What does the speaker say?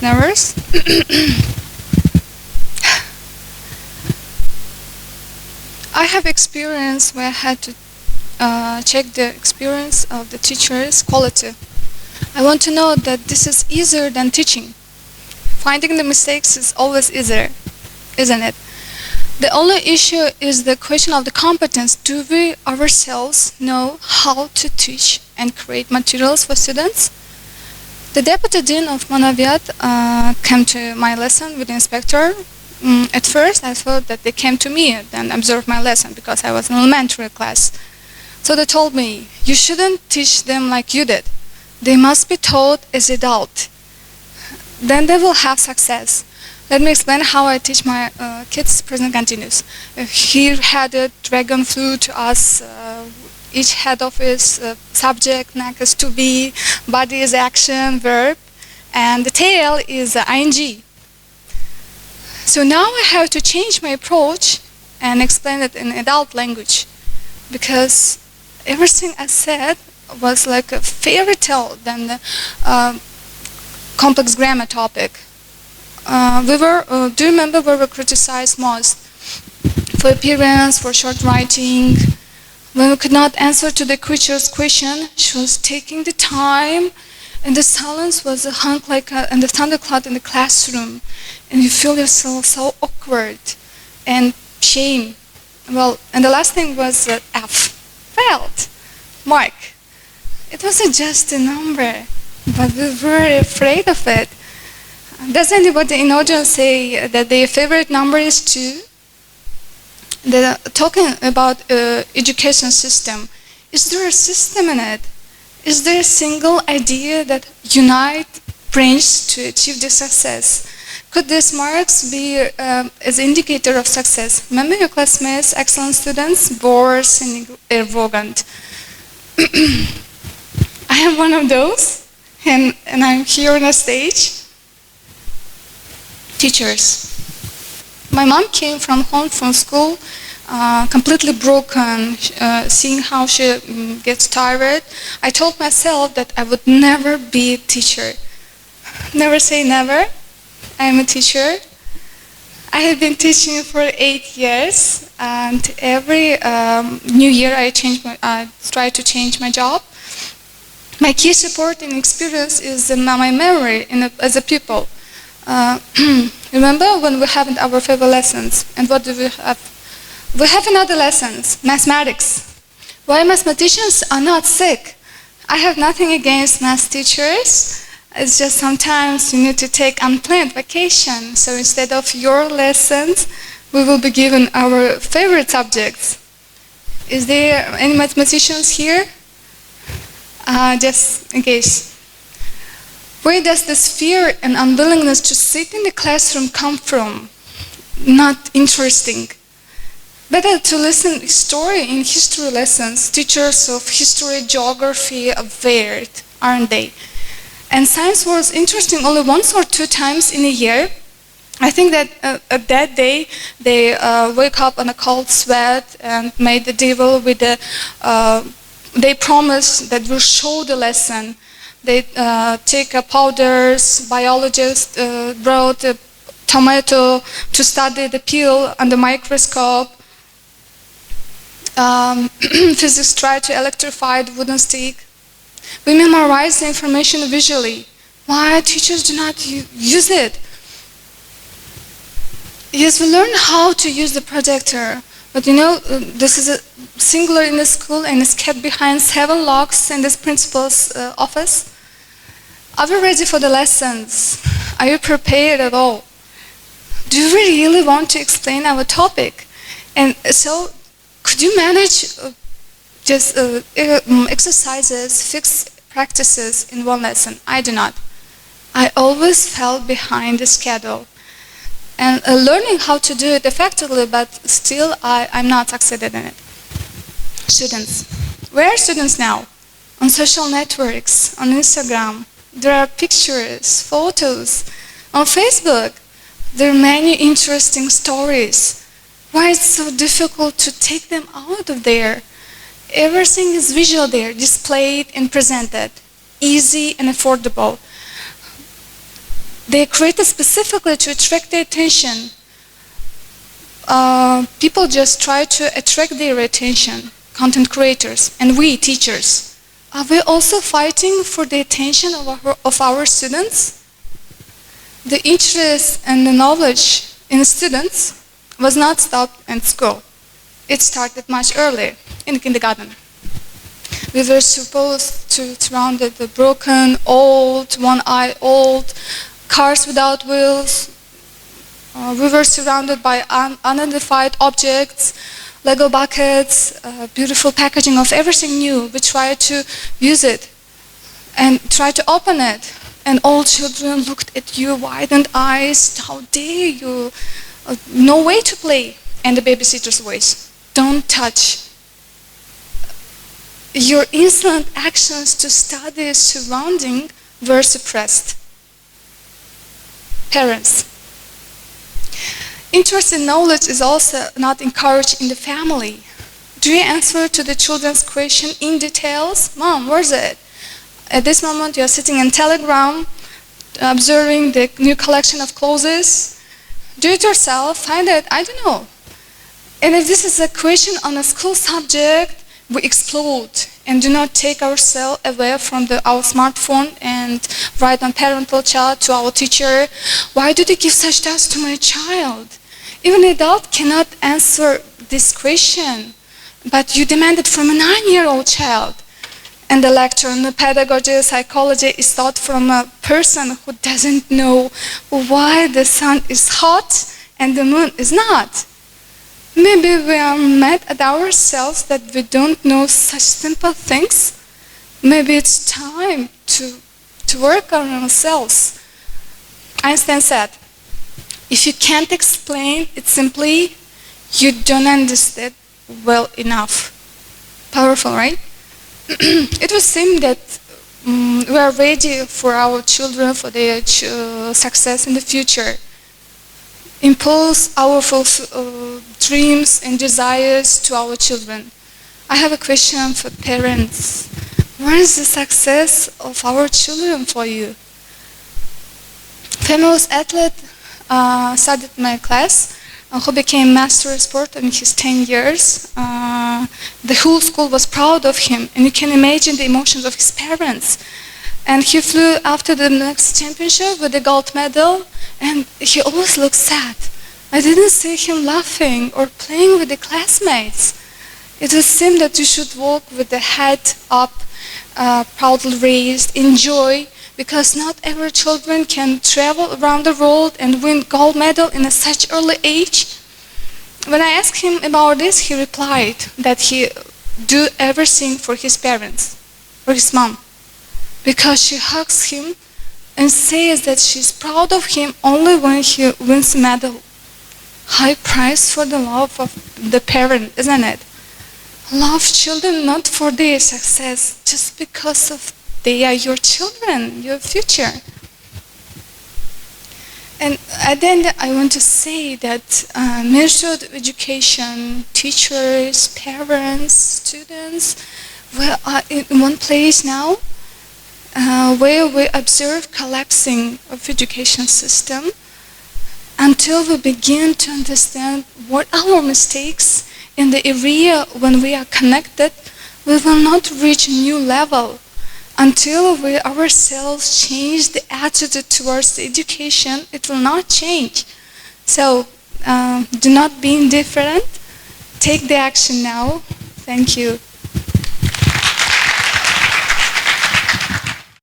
nervous. I have experience where I had to check the experience of the teacher's quality. I want to know that this is easier than teaching. Finding the mistakes is always easier, isn't it? The only issue is the question of the competence. Do we ourselves know how to teach and create materials for students? The Deputy Dean of Manaviyat came to my lesson with the inspector. At first I thought that they came to me and observed my lesson because I was in elementary class. So they told me, you shouldn't teach them like you did. They must be taught as adult. Then they will have success. Let me explain how I teach my kids. Present continuous. He had a dragon flew to us. Each head of his subject, neck is to be, body is action, verb, and the tail is ing. So now I have to change my approach and explain it in adult language, because everything I said was like a fairy tale than the complex grammar topic. Do you remember we were criticized most? For appearance, for short writing. When we could not answer to the teacher's question, she was taking the time, and the silence was hung like a thundercloud in the classroom, and you feel yourself so awkward and shame. Well, and the last thing was F, failed, mark. It wasn't just a number, but we were afraid of it. Does anybody in audience say that their favorite number is 2? They're talking about education system. Is there a system in it? Is there a single idea that unites brains to achieve the success? Could these marks be as indicator of success? Remember your classmates, excellent students, boors and arrogant. I am one of those, and I'm here on a stage. Teachers. My mom came from home from school, completely broken, seeing how she gets tired. I told myself that I would never be a teacher. Never say never. I am a teacher. I have been teaching for 8 years, and every new year I try to change my job. My key supporting experience is my memory as a pupil. Remember when we have our favorite lessons, and what do we have? We have another lessons, mathematics. Why mathematicians are not sick? I have nothing against math teachers. It's just sometimes you need to take unplanned vacation. So instead of your lessons, we will be given our favorite subjects. Is there any mathematicians here? Just in case. Where does this fear and unwillingness to sit in the classroom come from? Not interesting. Better to listen story in history lessons. Teachers of history, geography are varied, aren't they? And science was interesting only once or 2 times in a year. I think that at that day they wake up on a cold sweat and made the deal with the. They promised that we'll show the lesson. They take powders. Biologists brought a tomato to study the peel under microscope. Physics tried to electrify the wooden stick. We memorize the information visually. Why teachers do not use it? Yes, we learn how to use the projector, but you know, this is a singular in the school and it's kept behind 7 locks in this principal's office. Are we ready for the lessons? Are you prepared at all? Do we really want to explain our topic? And so, could you manage just exercises, fixed practices in one lesson? I do not. I always fell behind the schedule. And learning how to do it effectively, but still I'm not succeeded in it. Students. Where are students now? On social networks, on Instagram. There are pictures, photos. On Facebook, there are many interesting stories. Why is it so difficult to take them out of there? Everything is visual there, displayed and presented. Easy and affordable. They are created specifically to attract the attention. People just try to attract their attention, content creators, and we, teachers. Are we also fighting for the attention of our students? The interest and the knowledge in students was not stopped at school. It started much earlier, in kindergarten. We were supposed to surround the broken, old, one-eyed old, cars without wheels. We were surrounded by unidentified objects, Lego buckets, beautiful packaging of everything new. We tried to use it and try to open it. And all children looked at you, widened eyes, how dare you? No way to play. And the babysitter's voice, don't touch. Your insolent actions to study surrounding were suppressed. Parents. Interest in knowledge is also not encouraged in the family. Do you answer to the children's question in details? Mom, where's it? At this moment, you're sitting in Telegram, observing the new collection of clothes. Do it yourself, find it, I don't know. And if this is a question on a school subject, we explode and do not take ourselves away from our smartphone and write on parental chat to our teacher, why do they give such tasks to my child? Even an adult cannot answer this question, but you demand it from a 9-year-old child. And the lecture on the pedagogy, psychology is taught from a person who doesn't know why the sun is hot and the moon is not. Maybe we are mad at ourselves that we don't know such simple things. Maybe it's time to work on ourselves. Einstein said, if you can't explain it simply, you don't understand well enough. Powerful, right? It would seem that we are ready for our children, for their success in the future. Impose our dreams and desires to our children. I have a question for parents. Where is the success of our children for you? Famous athlete studied my class, who became master sport in his 10 years. The whole school was proud of him, and you can imagine the emotions of his parents. And he flew after the next championship with the gold medal, and he always looked sad. I didn't see him laughing or playing with the classmates. It would seem that you should walk with the head up, proudly raised, enjoy, because not every children can travel around the world and win gold medal in such early age. When I asked him about this, he replied that he do everything for his parents, for his mom, because she hugs him and says that she's proud of him only when he wins a medal. High price for the love of the parent, isn't it? Love children not for their success, just because of they are your children, your future. And at the end, I want to say that Ministry of Education, teachers, parents, students, we are in one place now where we observe collapsing of education system until we begin to understand what our mistakes in the area when we are connected. We will not reach a new level until we ourselves change the attitude towards the education. It will not change. So do not be indifferent. Take the action now. Thank you.